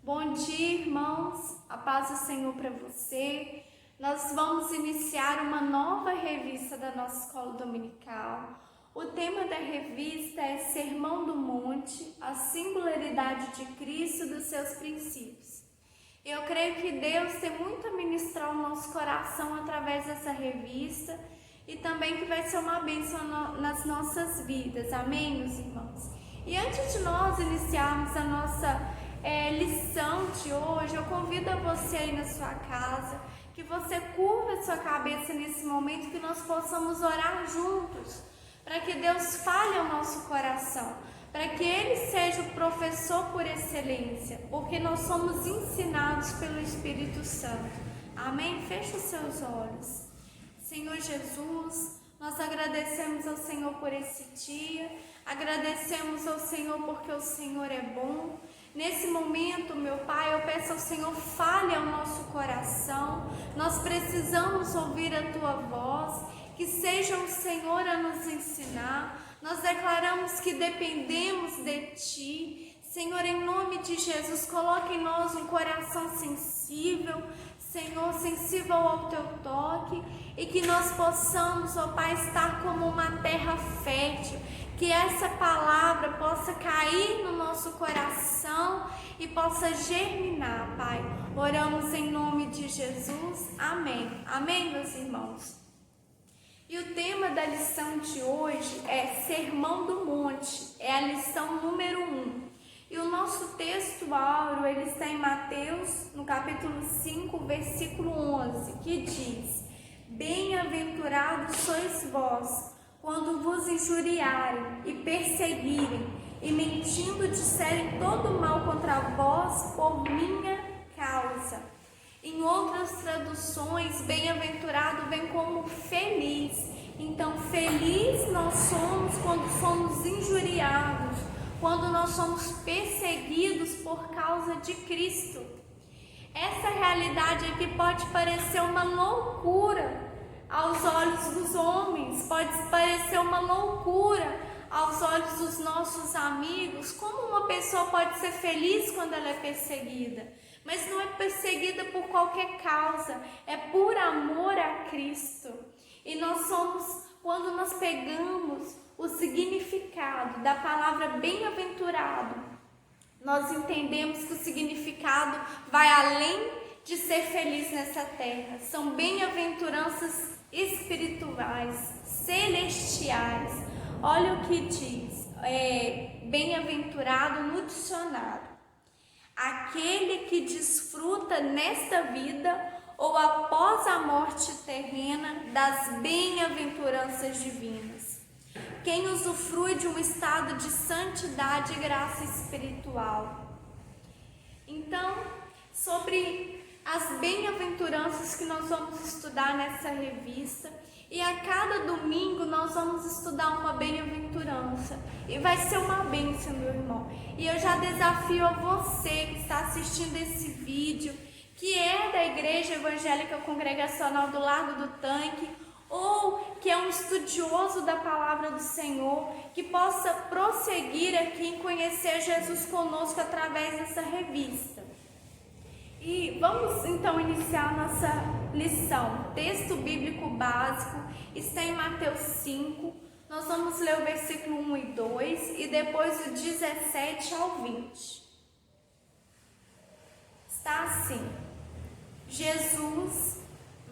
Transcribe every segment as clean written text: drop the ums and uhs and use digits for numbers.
Bom dia, irmãos, a paz do Senhor para você. Nós vamos iniciar uma nova revista da nossa escola dominical. O tema da revista é Sermão do Monte, a singularidade de Cristo e dos seus princípios. Eu creio que Deus tem muito a ministrar ao nosso coração através dessa revista e também que vai ser uma bênção nas nossas vidas, amém, meus irmãos? E antes de nós iniciarmos a nossa lição de hoje, eu convido a você aí na sua casa, que você curva a sua cabeça nesse momento, que nós possamos orar juntos, para que Deus fale ao nosso coração, para que Ele seja o professor por excelência, porque nós somos ensinados pelo Espírito Santo, amém? Feche os seus olhos. Senhor Jesus, nós agradecemos ao Senhor por esse dia, agradecemos ao Senhor porque o Senhor é bom. Nesse momento, meu Pai, eu peço ao Senhor, fale ao nosso coração. Nós precisamos ouvir a Tua voz, que seja o Senhor a nos ensinar. Nós declaramos que dependemos de Ti. Senhor, em nome de Jesus, coloque em nós um coração sensível, Senhor, sensível ao Teu toque, e que nós possamos, ó Pai, estar como uma terra fértil, que essa palavra possa cair no nosso coração e possa germinar, Pai. Oramos em nome de Jesus, amém. Amém, meus irmãos? E o tema da lição de hoje é Sermão do Monte, é a lição número 1. E o nosso texto áureo, ele está em Mateus, no capítulo 5, versículo 11, que diz: Bem-aventurados sois vós, quando vos injuriarem e perseguirem, e mentindo disserem todo mal contra vós por minha causa. Em outras traduções, bem-aventurado vem como feliz. Então, feliz nós somos quando somos injuriados, quando nós somos perseguidos por causa de Cristo. Essa realidade aqui pode parecer uma loucura aos olhos dos homens, pode parecer uma loucura aos olhos dos nossos amigos. Como uma pessoa pode ser feliz quando ela é perseguida? Mas não é perseguida por qualquer causa, é por amor a Cristo. E nós somos, quando nós pegamos o significado da palavra bem-aventurado, nós entendemos que o significado vai além de ser feliz nessa terra. São bem-aventuranças espirituais, celestiais. Olha o que diz, bem-aventurado no dicionário: aquele que desfruta nesta vida ou após a morte terrena das bem-aventuranças divinas. Quem usufrui de um estado de santidade e graça espiritual. Então, sobre as bem-aventuranças que nós vamos estudar nessa revista, e a cada domingo nós vamos estudar uma bem-aventurança, e vai ser uma bênção, meu irmão. E eu já desafio a você que está assistindo esse vídeo, que é da Igreja Evangélica Congregacional do Largo do Tanque, ou que é um estudioso da Palavra do Senhor, que possa prosseguir aqui em conhecer Jesus conosco através dessa revista. E vamos então iniciar a nossa lição. O texto bíblico básico está em Mateus 5, nós vamos ler o versículo 1 e 2 e depois o 17 ao 20. Está assim: Jesus,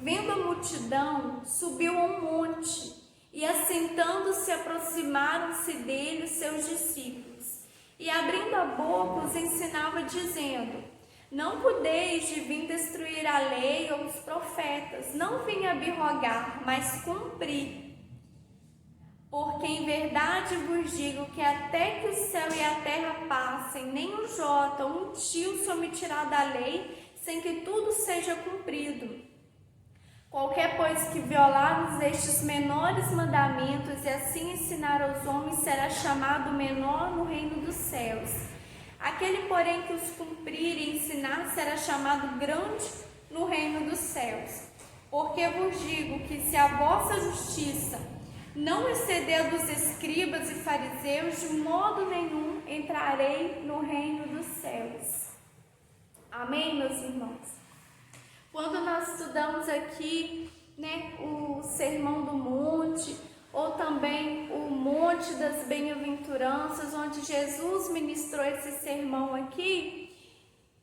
vendo a multidão, subiu a um monte, e assentando-se aproximaram-se dele os seus discípulos, e abrindo a boca os ensinava dizendo: Não podeis de vir destruir a lei ou os profetas, não vim abrogar, mas cumprir. Porque em verdade vos digo que até que o céu e a terra passem, nem um jota ou um tio se omitirá da lei, sem que tudo seja cumprido. Qualquer, pois, que violar estes menores mandamentos e assim ensinar aos homens será chamado menor no reino dos céus. Aquele, porém, que os cumprir e ensinar será chamado grande no reino dos céus. Porque vos digo que se a vossa justiça não exceder a dos escribas e fariseus, de modo nenhum entrarei no reino dos céus. Amém, meus irmãos? Quando nós estudamos aqui, o Sermão do Monte, ou também o Monte das Bem-aventuranças, onde Jesus ministrou esse sermão aqui,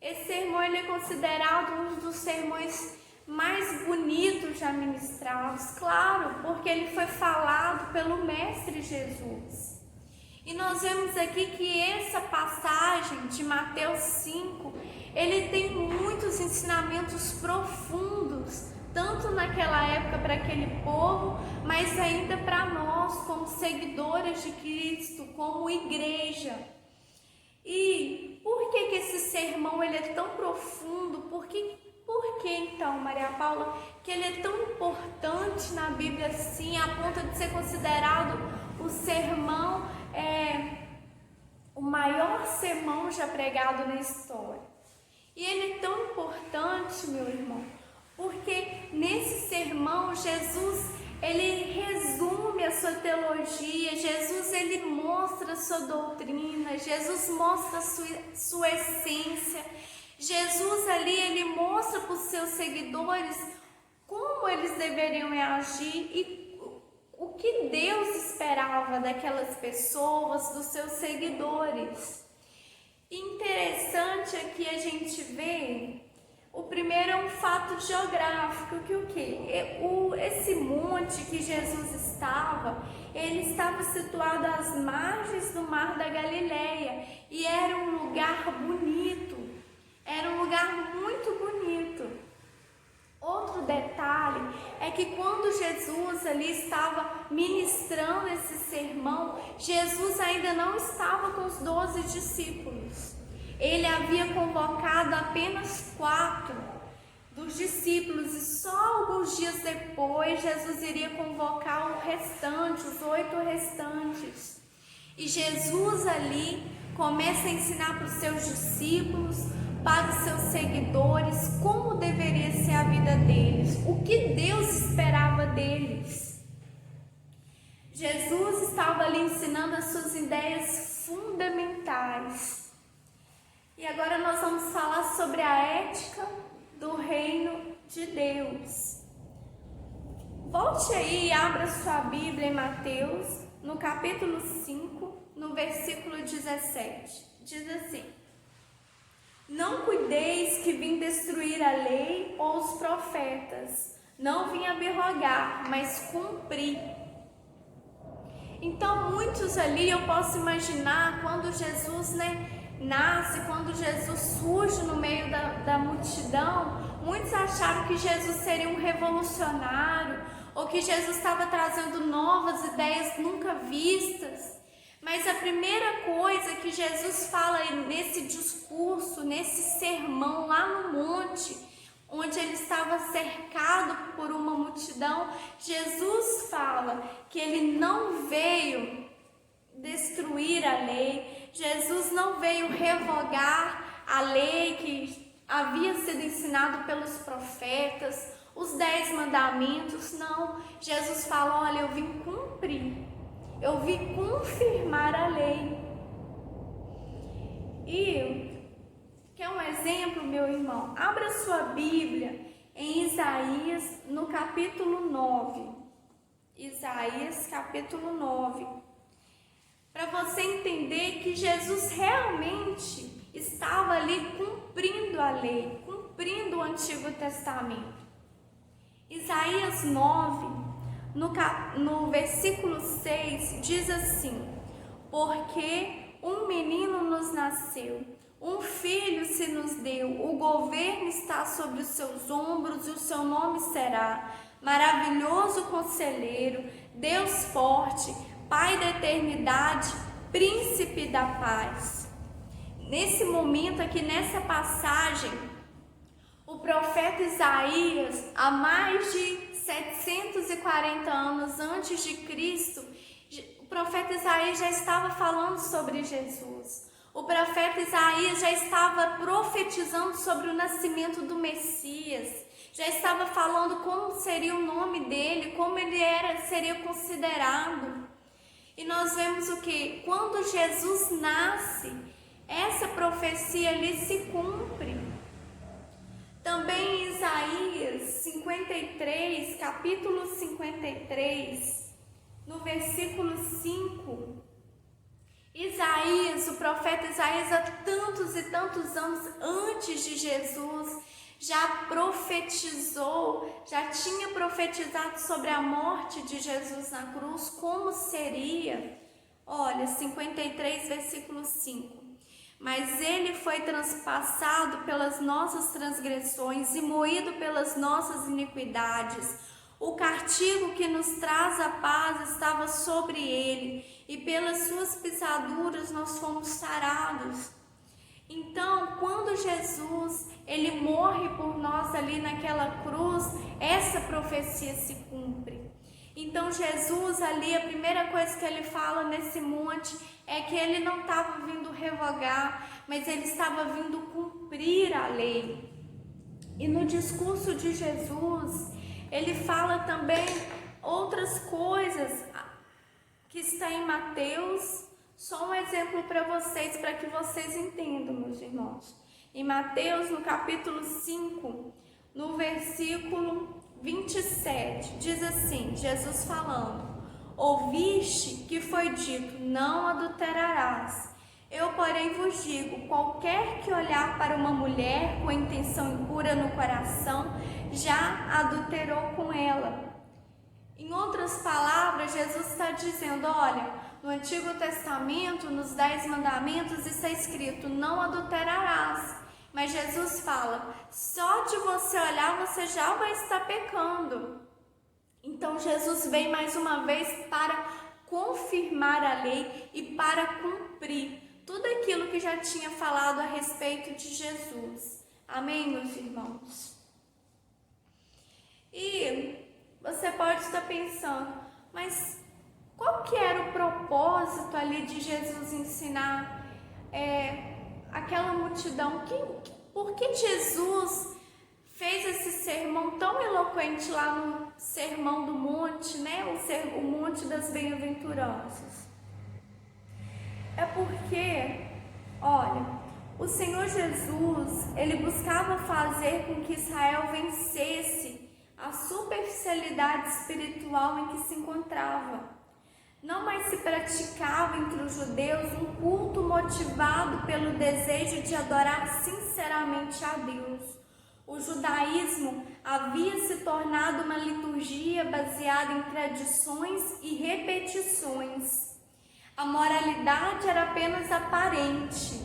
esse sermão ele é considerado um dos sermões mais bonitos já ministrados, claro, porque ele foi falado pelo Mestre Jesus. E nós vemos aqui que essa passagem de Mateus 5, ele tem muitos ensinamentos profundos, tanto naquela época para aquele povo, mas ainda para nós, como seguidores de Cristo, como igreja. E por que esse sermão ele é tão profundo? Por que então, Maria Paula, que ele é tão importante na Bíblia assim, a ponto de ser considerado o sermão, o maior sermão já pregado na história? E ele é tão importante, meu irmão, porque nesse sermão Jesus ele resume a sua teologia, Jesus ele mostra a sua doutrina, Jesus mostra a sua essência, Jesus ali ele mostra para os seus seguidores como eles deveriam agir e o que Deus esperava daquelas pessoas, dos seus seguidores. Interessante aqui a gente vê, o primeiro é um fato geográfico, que o quê? Esse monte que Jesus estava, ele estava situado às margens do Mar da Galileia e era um lugar bonito, era um lugar muito bonito. Outro detalhe é que quando Jesus ali estava ministrando esse sermão, Jesus ainda não estava com os 12 discípulos. Ele havia convocado apenas 4 dos discípulos e só alguns dias depois Jesus iria convocar o restante, os 8 restantes. E Jesus ali começa a ensinar para os seus discípulos, para os seus seguidores, como deveria ser a vida deles, o que Deus esperava deles. Jesus estava ali ensinando as suas ideias fundamentais. E agora nós vamos falar sobre a ética do reino de Deus. Volte aí e abra sua Bíblia em Mateus, no capítulo 5, no versículo 17. Diz assim: não cuideis que vim destruir a lei ou os profetas. Não vim abrogar, mas cumprir. Então, muitos ali, eu posso imaginar, quando Jesus nasce, quando Jesus surge no meio da multidão, muitos acharam que Jesus seria um revolucionário, ou que Jesus estava trazendo novas ideias nunca vistas. Mas a primeira coisa que Jesus fala nesse discurso, nesse sermão lá no monte, onde ele estava cercado por uma multidão, Jesus fala que ele não veio destruir a lei, Jesus não veio revogar a lei que havia sido ensinado pelos profetas, os 10 mandamentos, não. Jesus fala: olha, eu vim cumprir. Eu vim confirmar a lei. E quer um exemplo, meu irmão? Abra sua Bíblia em Isaías, no capítulo 9. Isaías, capítulo 9. Para você entender que Jesus realmente estava ali cumprindo a lei, cumprindo o Antigo Testamento. Isaías 9. No versículo 6 diz assim: porque um menino nos nasceu, um filho se nos deu, o governo está sobre os seus ombros e o seu nome será Maravilhoso Conselheiro, Deus Forte, Pai da Eternidade, Príncipe da Paz. Nesse momento aqui, nessa passagem, o profeta Isaías, há mais de 740 anos antes de Cristo, o profeta Isaías já estava falando sobre Jesus. O profeta Isaías já estava profetizando sobre o nascimento do Messias. Já estava falando como seria o nome dele, como ele seria considerado. E nós vemos o que? Quando Jesus nasce, essa profecia ali se cumpre. Também em Isaías 53, capítulo 53, no versículo 5, Isaías, o profeta Isaías, há tantos e tantos anos antes de Jesus, já profetizou, já tinha profetizado sobre a morte de Jesus na cruz, como seria. Olha, 53, versículo 5. Mas ele foi transpassado pelas nossas transgressões e moído pelas nossas iniquidades. O castigo que nos traz a paz estava sobre ele, e pelas suas pisaduras nós fomos sarados. Então, quando Jesus, ele morre por nós ali naquela cruz, essa profecia se cumpre. Então, Jesus ali, a primeira coisa que ele fala nesse monte é que ele não estava vindo revogar, mas ele estava vindo cumprir a lei. E no discurso de Jesus, ele fala também outras coisas que está em Mateus. Só um exemplo para vocês, para que vocês entendam, meus irmãos. Em Mateus, no capítulo 5, no versículo 27, diz assim, Jesus falando: ouviste que foi dito, não adulterarás. Eu, porém, vos digo, qualquer que olhar para uma mulher com intenção impura no coração, já adulterou com ela. Em outras palavras, Jesus está dizendo, olha, no Antigo Testamento, nos 10 mandamentos, está escrito, não adulterarás. Mas Jesus fala, só de você olhar, você já vai estar pecando. Então, Jesus veio mais uma vez para confirmar a lei e para cumprir tudo aquilo que já tinha falado a respeito de Jesus. Amém, meus irmãos? E você pode estar pensando, mas qual que era o propósito ali de Jesus ensinar aquela multidão? Por que Jesus fez esse sermão tão eloquente lá no Sermão do Monte, né? O Monte das Bem-aventuranças? É porque, olha, o Senhor Jesus, ele buscava fazer com que Israel vencesse a superficialidade espiritual em que se encontrava. Não mais se praticava entre os judeus um culto motivado pelo desejo de adorar sinceramente a Deus. O judaísmo havia se tornado uma liturgia baseada em tradições e repetições. A moralidade era apenas aparente.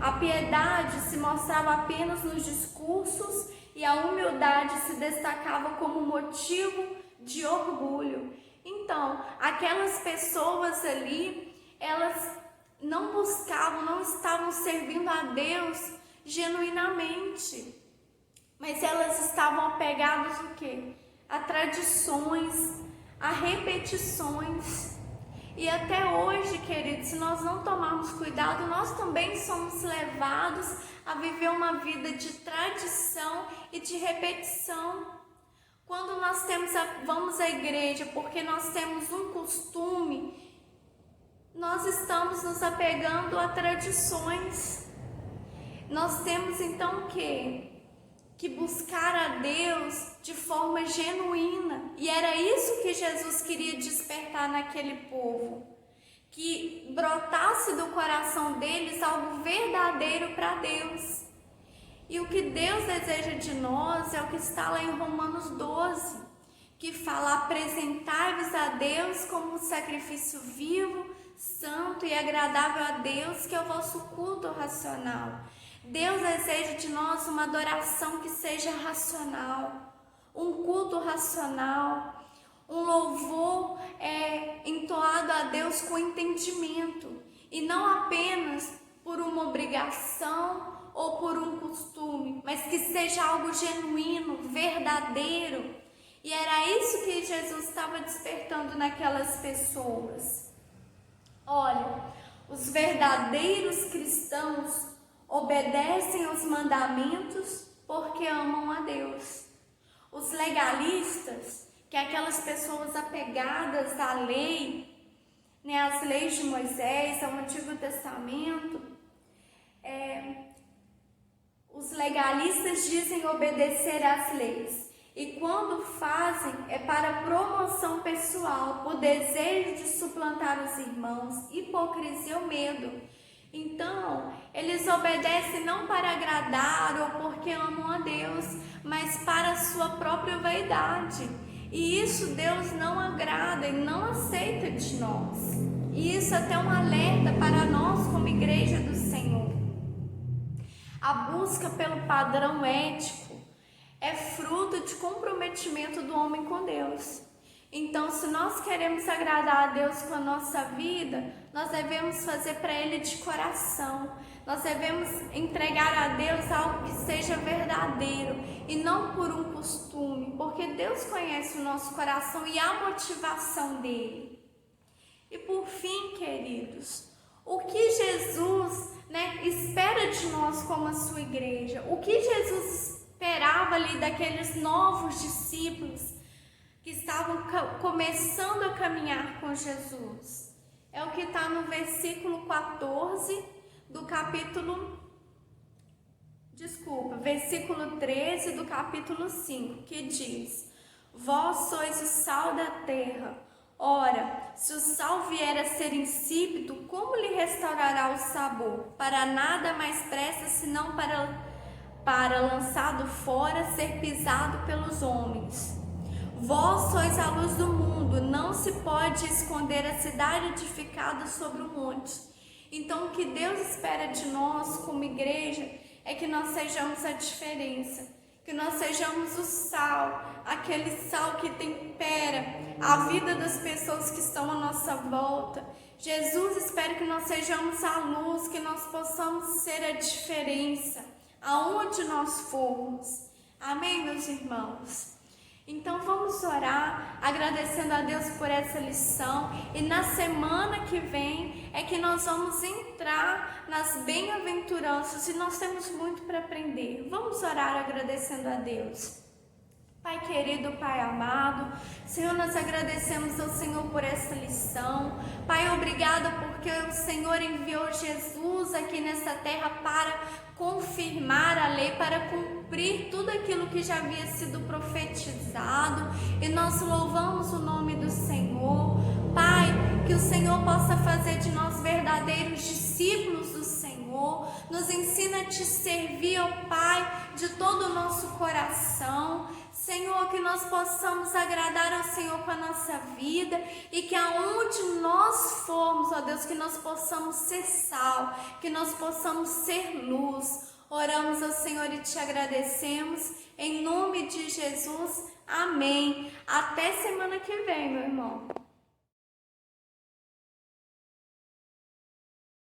A piedade se mostrava apenas nos discursos e a humildade se destacava como motivo de orgulho. Então, aquelas pessoas ali, elas não buscavam, não estavam servindo a Deus genuinamente, mas elas estavam apegadas o quê? A tradições, a repetições. E até hoje, queridos, se nós não tomarmos cuidado, nós também somos levados a viver uma vida de tradição e de repetição. Quando nós vamos à igreja porque nós temos um costume, nós estamos nos apegando a tradições. Nós temos então o quê? Que buscar a Deus de forma genuína. E era isso que Jesus queria despertar naquele povo. Que brotasse do coração deles algo verdadeiro para Deus. E o que Deus deseja de nós é o que está lá em Romanos 12, que fala: apresentai-vos a Deus como um sacrifício vivo, santo e agradável a Deus, que é o vosso culto racional. Deus deseja de nós uma adoração que seja racional, um culto racional, um louvor entoado a Deus com entendimento, e não apenas por uma obrigação ou por um costume, mas que seja algo genuíno, verdadeiro. E era isso que Jesus estava despertando naquelas pessoas. Olha, os verdadeiros cristãos obedecem aos mandamentos porque amam a Deus. Os legalistas, que é aquelas pessoas apegadas à lei, né, às leis de Moisés, ao Antigo Testamento, os legalistas legalistas dizem obedecer às leis, e quando fazem é para promoção pessoal, por desejo de suplantar os irmãos, hipocrisia ou medo. Então, eles obedecem não para agradar ou porque amam a Deus, mas para a sua própria vaidade. E isso Deus não agrada e não aceita de nós. E isso é até um alerta para nós como igreja do Senhor. A busca pelo padrão ético é fruto de comprometimento do homem com Deus. Então, se nós queremos agradar a Deus com a nossa vida, nós devemos fazer para Ele de coração. Nós devemos entregar a Deus algo que seja verdadeiro e não por um costume, porque Deus conhece o nosso coração e a motivação dele. E por fim, queridos, o que Jesus, espera de nós como a sua igreja? O que Jesus esperava ali daqueles novos discípulos que estavam começando a caminhar com Jesus? É o que está no versículo 14 do versículo 13 do capítulo 5, que diz: Vós sois o sal da terra. Ora, se o sal vier a ser insípido, como lhe restaurará o sabor? Para nada mais presta senão para lançado fora, ser pisado pelos homens. Vós sois a luz do mundo, não se pode esconder a cidade edificada sobre o monte. Então, o que Deus espera de nós como igreja é que nós sejamos a diferença, que nós sejamos o sal, aquele sal que tempera a vida das pessoas que estão à nossa volta. Jesus espera que nós sejamos a luz, que nós possamos ser a diferença aonde nós formos. Amém, meus irmãos? Então vamos orar, agradecendo a Deus por essa lição, e na semana que vem é que nós vamos entrar nas bem-aventuranças e nós temos muito para aprender. Vamos orar agradecendo a Deus. Pai querido, Pai amado, Senhor, nós agradecemos ao Senhor por essa lição. Pai, obrigada porque o Senhor enviou Jesus aqui nessa terra para confirmar a lei, para cumprir tudo aquilo que já havia sido profetizado, e nós louvamos o nome do Senhor. Pai, que o Senhor possa fazer de nós verdadeiros discípulos do Senhor, nos ensina a te servir, ó Pai, de todo o nosso coração. Senhor, que nós possamos agradar ao Senhor com a nossa vida, e que aonde nós formos, ó Deus, que nós possamos ser sal, que nós possamos ser luz. Oramos ao Senhor e te agradecemos, em nome de Jesus, amém. Até semana que vem, meu irmão.